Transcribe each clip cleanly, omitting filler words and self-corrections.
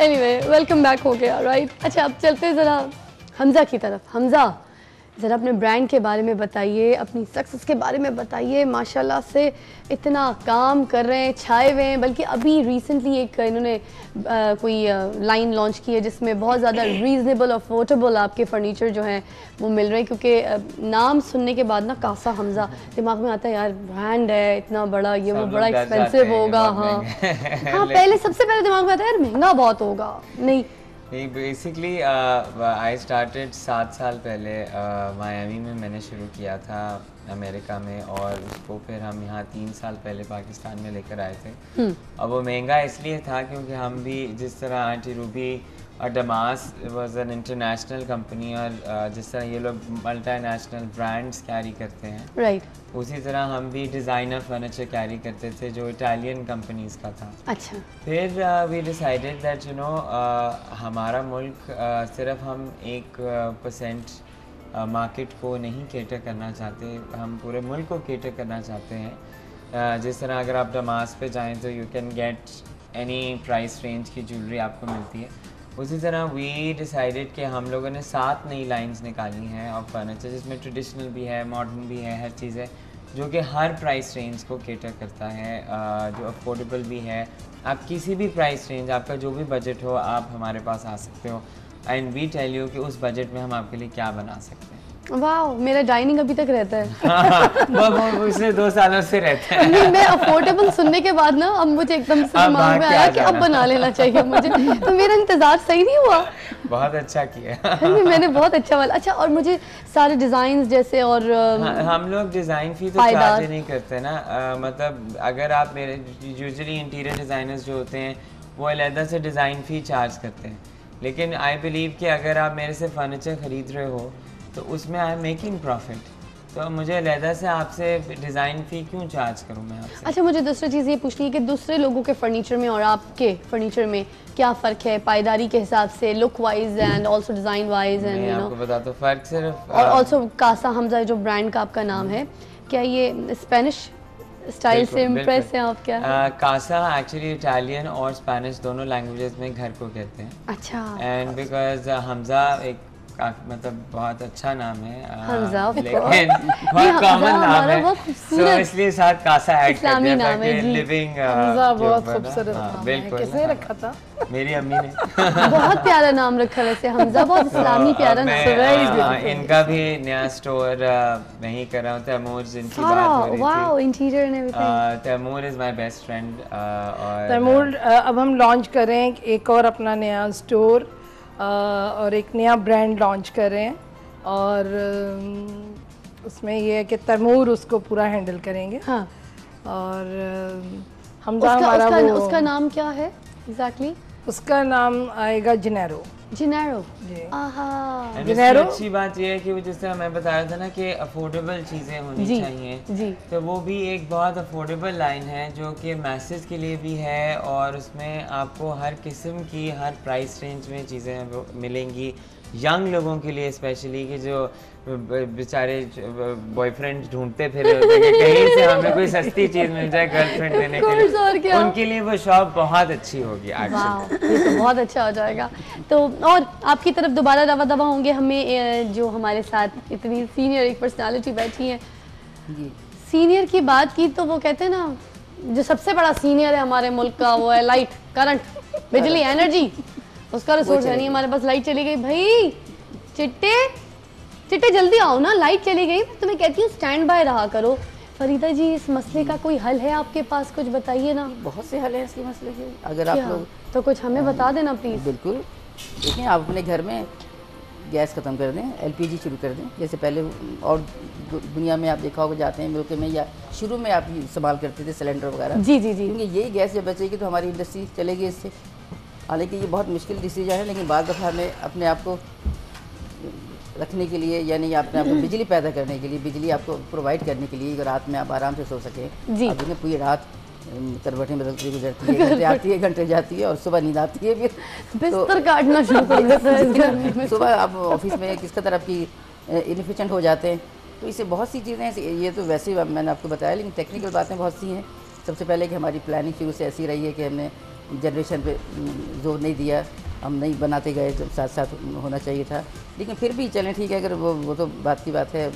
Anyway welcome back हो गया right. अच्छा अब चलते हैं ज़रा हमज़ा की तरफ। हमज़ा ज़रा अपने ब्रांड के बारे में बताइए, अपनी सक्सेस के बारे में बताइए। माशाल्लाह से इतना काम कर रहे हैं, छाए हुए हैं। बल्कि अभी रिसेंटली एक इन्होंने कोई लाइन लॉन्च की है जिसमें बहुत ज़्यादा रीज़नेबल अफोर्डेबल आपके फर्नीचर जो हैं वो मिल रहे हैं। क्योंकि नाम सुनने के बाद ना कासा हमज़ा दिमाग में आता है, यार ब्रांड है इतना बड़ा, ये वो बड़ा एक्सपेंसिव होगा। हाँ हाँ, पहले सबसे पहले दिमाग में आता है यार महंगा बहुत होगा। नहीं बेसिकली आई स्टार्टेड 7 साल पहले मायामी में मैंने शुरू किया था अमेरिका में, और उसको फिर हम यहाँ 3 साल पहले पाकिस्तान में लेकर आए थे। अब वो महंगा इसलिए था क्योंकि हम भी जिस तरह आंटी रूबी और Damas was an international company, और जिस तरह ये लोग मल्टीनेशनल ब्रांड्स कैरी करते हैं राइट, उसी तरह हम भी डिज़ाइनर फर्नीचर कैरी करते थे जो इटालियन कंपनीज़ का था। अच्छा फिर वी डिसाइडेड दैट हमारा मुल्क सिर्फ हम 1% मार्केट को नहीं केटर करना चाहते, हम पूरे मुल्क को केटर करना चाहते हैं। जिस तरह अगर आप डमास पे जाएं तो you can get any price range की ज्वेलरी आपको मिलती है। उसी तरह वी डिसाइडेड कि हम लोगों ने 7 नई लाइंस निकाली हैं ऑफ फर्नीचर, जिसमें ट्रेडिशनल भी है, मॉडर्न भी है, हर चीज़ है जो कि हर प्राइस रेंज को केटर करता है, जो अफोर्डेबल भी है। आप किसी भी प्राइस रेंज, आपका जो भी बजट हो, आप हमारे पास आ सकते हो एंड वी टेल यू कि उस बजट में हम आपके लिए क्या बना सकते हैं। वाह, मेरा डाइनिंग अभी तक रहता है। वो पिछले 2 सालों से रहता है। नहीं, मैं अफोर्डेबल सुनने के बाद ना अब मुझे एकदम से दिमाग में आया कि अब बना लेना चाहिए मुझे। तो मेरा इंतजार सही नहीं हुआ। बहुत अच्छा किया। मैंने बहुत अच्छा वाला। अच्छा, और मुझे सारे डिजाइन जैसे और हम लोग डिज़ाइन फी तो चार्ज नहीं करते ना। मतलब अगर आप मेरे यूजुअली इंटीरियर डिज़ाइनर्स जो होते हैं वो अलग से डिज़ाइन फ़ी चार्ज करते हैं, लेकिन आई बिलीव कि अगर आप मेरे से फर्नीचर ख़रीद रहे हो तो उसमें आई एम मेकिंग प्रॉफिट, तो मुझे अलग से आपसे डिज़ाइन फ़ी क्यों चार्ज करूँ मैं आपसे। अच्छा, मुझे दूसरी चीज़ ये पूछनी है कि दूसरे लोगों के फर्नीचर में और आपके फर्नीचर में क्या फ़र्क है पायदारी के हिसाब से, look wise and also design wise and you know. आपको बता दो फ़र्क सिर्फ और ऑल्सो कासा हमज़ा जो ब्रांड का आपका नाम है, क्या ये स्पेनिश स्टाइल से इम्प्रेस हैं आप क्या? कासा एक्चुअली इटालियन और स्पेनिश दोनों लैंग्वेजेस में घर को कहते हैं। अच्छा, एंड बिकॉज हमज़ा एक मतलब बहुत अच्छा नाम है, लेकिन बहुत कॉमन नाम है, तो इसलिए साथ कासा ऐड कर दिया था कि लिविंग बहुत खूबसूरत नाम है। किसने रखा था? मेरी अम्मी ने। बहुत प्यारा नाम रखा वैसे हमज़ा, बहुत इस्लामी प्यारा नाम। इनका भी नया स्टोर मैं ही कर रहा हूँ, तैमूर जिनकी बात हो रही थी। Wow, interior and everything. Taimur is my best friend. और तैमूर अब हम लॉन्च कर रहे हैं एक और अपना नया स्टोर और एक नया ब्रांड लॉन्च कर रहे हैं, और उसमें ये है कि तैमूर उसको पूरा हैंडल करेंगे। हाँ, और हमजा हमारा उसका नाम क्या है एग्जैक्टली? उसका नाम आएगा जिनेरो। जिनेरो जी। आहा, जिनेरो। अच्छी बात यह है कि जिस तरह मैं बता रहा था ना कि अफोर्डेबल चीज़ें होनी चाहिए जी, तो वो भी एक बहुत अफोर्डेबल लाइन है जो कि मैसेज के लिए भी है, और उसमें आपको हर किस्म की हर प्राइस रेंज में चीज़ें मिलेंगी। यंग लोगों के लिए स्पेशली कि जो बेचारे बॉयफ्रेंड ढूंढते फिर कहीं से हमें कोई सस्ती चीज़ मिल जाए गर्लफ्रेंड देने के लिए, उनके लिए वो शॉप बहुत अच्छी होगी। ये तो बहुत अच्छा हो जाएगा। तो और आपकी तरफ दोबारा दवा होंगे हमें, जो हमारे साथ इतनी सीनियर एक पर्सनालिटी बैठी है। सीनियर की बात की तो वो कहते हैं ना, जो सबसे बड़ा सीनियर है हमारे मुल्क का वो है लाइट, करंट, बिजली, एनर्जी। उसका रिसोर्स है नहीं हमारे पास। लाइट चली गई भाई, चिट्टे जल्दी आओ ना, लाइट चली गई। मैं तुम्हें कहती हूँ स्टैंड बाय रहा करो। फरीदा जी, इस मसले का कोई हल है आपके पास? कुछ बताइए ना। बहुत से हल हैं इसके मसले के, अगर आप लोग तो कुछ हमें बता देना प्लीज़। बिल्कुल, देखिए आप अपने घर में गैस ख़त्म कर दें, एलपीजी शुरू कर दें। जैसे पहले और दुनिया में आप देखा होगा, जाते हैं मुल्क में, या शुरू में आप इस्तेमाल करते थे सिलेंडर वगैरह। जी जी जी। क्योंकि यही गैस जब बचेगी तो हमारी इंडस्ट्री चलेगी इससे। हालांकि ये बहुत मुश्किल डिसीजन है, लेकिन बाद दफ़ा हमें अपने आप को रखने के लिए, यानी अपने आप को बिजली पैदा करने के लिए, बिजली आपको प्रोवाइड करने के लिए, रात में आप आराम से सो सकें। अब देखिए पूरी रात करवटें बदलती गुजरती है, घंटे आती है, घंटे जाती है, और सुबह नींद आती है, फिर बिस्तर काटना शुरू कर देता है। सुबह आप ऑफिस में किस कदर आपकी इनफिशिएंट हो जाते हैं। तो इससे बहुत सी चीज़ें हैं, ये तो वैसे ही मैंने आपको बताया, लेकिन टेक्निकल बातें बहुत सी हैं। सबसे पहले कि हमारी प्लानिंग शुरू से ऐसी रही है कि हमने जनरेशन पे जोर नहीं दिया, हम नहीं बनाते गए, जब साथ साथ होना चाहिए था। लेकिन फिर भी चलें ठीक है, अगर वो तो बात की बात है,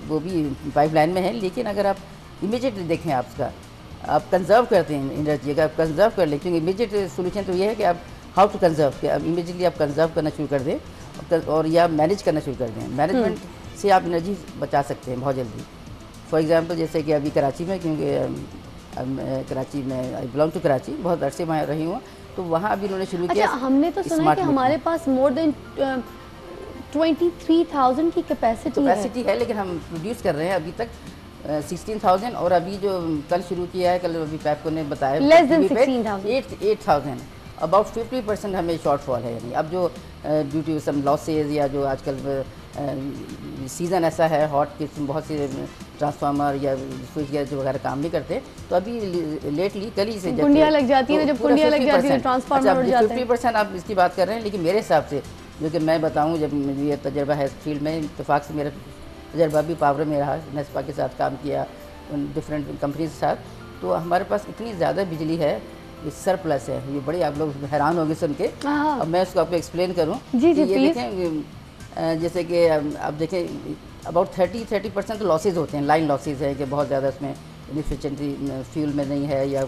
वो भी पाइपलाइन में है। लेकिन अगर आप इमीडिएटली देखें, आप कंजर्व करते हैं एनर्जी, अगर आप कंजर्व कर लें, क्योंकि इमीडिएट सोल्यूशन तो ये है कि आप हाउ टू कंजर्व, कि आप इमीडिएटली आप कंजर्व करना शुरू कर दें और या मैनेज करना शुरू कर दें। मैनेजमेंट से आप एनर्जी बचा सकते हैं बहुत जल्दी। फॉर एग्जांपल जैसे कि अभी कराची में, क्योंकि कराची में आई बिलोंग टू कराची, बहुत अरसे में रही हूँ, तो वहाँ अभी उन्होंने शुरू किया। अच्छा, हमने तो सुना है कि हमारे पास मोर देन 23,000 की कैपेसिटी है, लेकिन हम प्रोड्यूस कर रहे हैं अभी तक 16,000, और अभी जो कल शुरू किया है, कल अभी पैपको ने बताया लेस देन 16,000, 8,000, अबाउट 50% हमें शॉर्टफॉल है। यानी अब जो ड्यू टू सम लॉसेज या जो आजकल सीज़न ऐसा है हॉट कि बहुत से ट्रांसफार्मर या स्विच गेयर जो वगैरह काम नहीं करते, तो अभी लेटली कल ही से कुंडियाँ लग जाती है, जब कुंडियाँ लग जाती है ट्रांसफार्मर उड़ जाते हैं। 50% आप इसकी बात कर रहे हैं, लेकिन मेरे हिसाब से जो कि मैं बताऊं, जब ये तजर्बा है फील्ड में, इत्तेफाक से मेरा तजर्बा भी पावर में रहा, नेस्पा के साथ काम किया, डिफरेंट कंपनीज के साथ, तो हमारे पास इतनी ज़्यादा बिजली है, ये सरप्लस है। ये बड़ी आप लोग हैरान होंगे सुन के। अब मैं उसको आपको एक्सप्लेन करूँ। जी जी, ये देखें, जैसे कि आप देखें अबाउट 30% तो लॉसेज होते हैं, लाइन लॉसेज है कि बहुत ज़्यादा उसमें इनफिशिएंसी फ्यूल में नहीं है या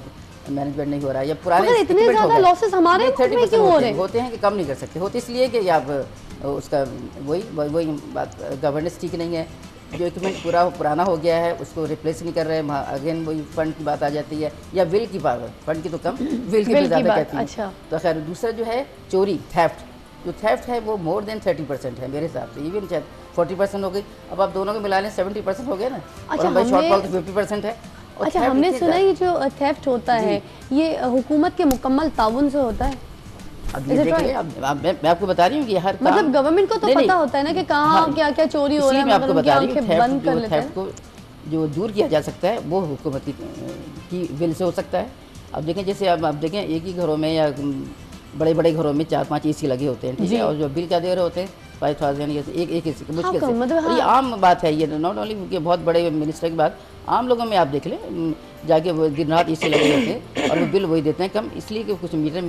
मैनेजमेंट नहीं हो रहा है, या पुराने इतने ज़्यादा लॉसेस हमारे में क्यों हो रहे हैं? होते हैं कि कम नहीं कर सकते, होते इसलिए कि आप उसका वही बात, गवर्नेंस ठीक नहीं है, जो इक्विपमेंट पुराना हो गया है उसको रिप्लेस नहीं कर रहे हैं, अगेन वही फंड की बात आ जाती है, या विल की पावर, फंड की तो कम, विल की ज़्यादा कहती है। अच्छा। तो खैर दूसरा जो है चोरी, थेफ्ट, जो थेफ्ट है वो मोर देन 30% है मेरे हिसाब से, इवन शायद 40% हो गई। अब आप दोनों को मिला लें 70% हो गया ना। और हमारी शॉर्टफॉल तो 50% है। अच्छा, हमने सुना ये जो थेफ्ट होता है ये हुकूमत के मुकम्मल ताउन से होता है। अब ये देखिए, मैं आपको बता रही हूँ कि हर मतलब गवर्नमेंट को तो पता होता है ना कि कहाँ क्या क्या चोरी हो रहा है, मैं आपको बता रही हूँ बंद कर लेते हैं। को जो दूर किया जा सकता है वो हुकूमत की विल से हो सकता है। अब देखें, जैसे अब आप देखें एक ही घरों में या बड़े बड़े घरों में 4-5 एसी लगे होते हैं, ठीक है, और जो बिल क्या दे रहे होते हैं 5,000 या एक एसी मुश्किल से। मतलब ये आम बात है, ये नॉट ओनली कि बहुत बड़े मिनिस्टर की बात, आम लोगों में आप देख लें, जाके वो दिन रात एसी लगे होते हैं और वो बिल वही देते हैं कम, इसलिए कि कुछ मीटर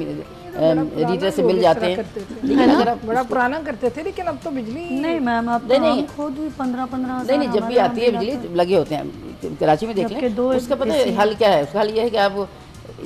रीडर से मिल जाते हैं। लेकिन अगर आप बड़ा पुराना करते थे, लेकिन अब तो बिजली नहीं मैम, आप नहीं खुद भी 15-15 नहीं, जब भी आती है बिजली लगे होते हैं। कराची में देख लें, उसका पता है हल क्या है? उसका हल ये है कि आप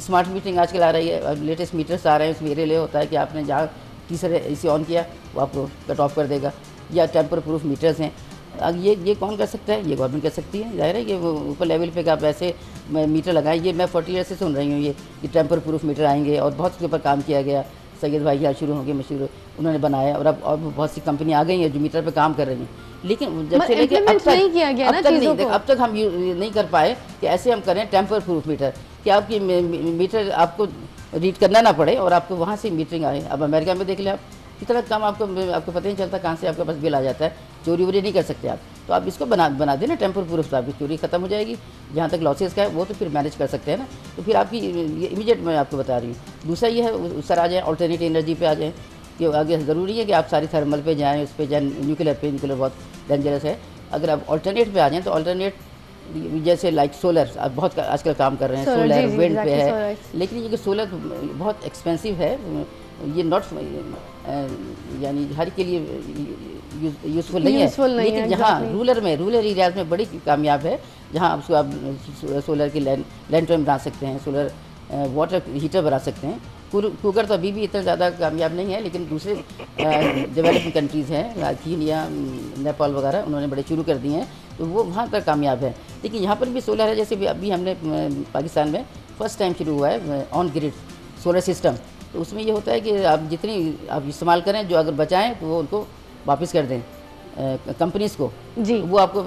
स्मार्ट मीटरिंग आजकल आ रही है, लेटेस्ट मीटर्स आ रहे हैं, उसमें ये रिले होता है कि आपने जहाँ तीसरे एसी ऑन किया वो आपको कट ऑफ कर देगा, या टेम्पर प्रूफ मीटर्स हैं। अब ये कौन कर सकता है? ये गवर्नमेंट कर सकती है। जाहिर है कि वो ऊपर लेवल पे आप ऐसे मीटर लगाएं। ये मैं 40 ईयर से सुन रही हूँ ये टेम्पर प्रूफ मीटर आएंगे, और बहुत उसके ऊपर काम किया गया। सैयद भाई यहाँ शुरू होंगे, मशहूर, उन्होंने बनाया, और अब बहुत सी कंपनी आ गई हैं जो मीटर पे काम कर रही हैं। लेकिन जब से लेके अब तक हम नहीं कर पाए कि ऐसे हम करें टेम्पर प्रूफ मीटर, कि आपकी मीटर आपको रीड करना ना पड़े और आपको वहाँ से मीटरिंग आए। अब अमेरिका में देख लें आप, कितना कम आपको पता नहीं चलता कहाँ से आपके पास बिल आ जाता है। चोरी वोरी नहीं कर सकते आप, तो आप इसको बना देना टेम्पर प्रूफ, तो आपकी चोरी खत्म हो जाएगी। जहाँ तक लॉसेस का है वो तो फिर मैनेज कर सकते हैं ना, तो फिर आपकी इमीडिएट मैं आपको बता रही हूँ। दूसरा ये है, उस सर आ जाए, अल्टरनेट एनर्जी पे आ जाए, कि आगे ज़रूरी है कि आप सारी थर्मल पे जाएँ, उस पर जाएँ, न्यूक्लियर बहुत डेंजरस है। अगर आप अल्टरनेट पे आ जाएँ तो अल्टरनेट जैसे लाइक सोलर, आप बहुत आजकल काम कर रहे हैं, सोलर विंड पे है, लेकिन ये सोलर बहुत एक्सपेंसिव है, ये नॉट यानी हर के लिए यूज़फुल नहीं है। लेकिन जहाँ रूरल एरियाज़ में बड़ी कामयाब है, जहाँ उसको आप सोलर की लैंटर्न बना सकते हैं, सोलर वाटर हीटर बना सकते हैं। कुकर तो अभी भी इतना ज़्यादा कामयाब नहीं है, लेकिन दूसरे डेवलपिंग कंट्रीज़ हैं, चीन या नेपाल वगैरह, उन्होंने बड़े शुरू कर दिए हैं, तो वो वहाँ तक कामयाब है। लेकिन यहाँ पर भी सोलर है, जैसे अभी हमने पाकिस्तान में फर्स्ट टाइम शुरू हुआ है ऑन ग्रिड सोलर सिस्टम। तो उसमें ये होता है कि आप जितनी आप इस्तेमाल करें, जो अगर बचाएं तो वो उनको वापस कर दें कंपनीज़ को, जी, वो आपको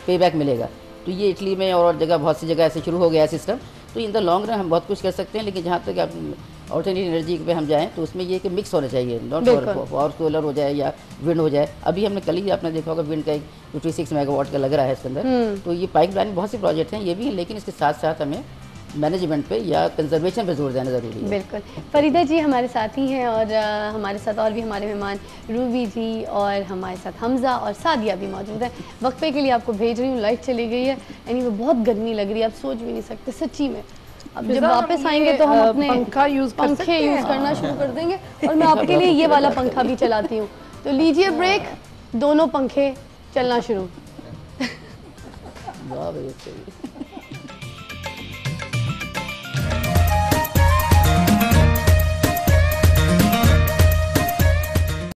पे बैक मिलेगा। तो ये इटली में और जगह बहुत सी जगह ऐसे शुरू हो गया है सिस्टम। तो इन द लॉन्ग रन हम बहुत कुछ कर सकते हैं, लेकिन जहाँ तक आप ऑल्टरनेट एनर्जी पे हम जाएँ तो उसमें ये कि मिक्स होना चाहिए, नॉट और सोलर हो जाए या विंड हो जाए। अभी हमने कल ही आपने देखा होगा विंड का 26 मेगावाट का लग रहा है इसके अंदर। तो ये पाइपलाइन में बहुत से प्रोजेक्ट हैं, ये भी हैं, लेकिन इसके साथ साथ हमें मैनेजमेंट पे या कंजर्वेशन पे जोर देना ज़रूरी है। बिल्कुल। फरीदा जी हमारे साथ ही हैं, और हमारे साथ और भी हमारे मेहमान रूबी जी, और हमारे साथ हमज़ा और सादिया भी मौजूद हैं। वक्फे के लिए आपको भेज रही हूँ, लाइट चली गई है, यानी वो बहुत गर्मी लग रही है, आप सोच भी नहीं सकते सच्ची में। अब जब फिजा, वापस हम आएंगे ये, तो हम अपने पंखा यूज कर सकते पंखे यूज हैं? करना शुरू कर देंगे और मैं आपके लिए ये वाला पंखा भी चलाती हूँ। तो लीजिए ब्रेक, दोनों पंखे चलना शुरू। वाह भाई, अच्छा है।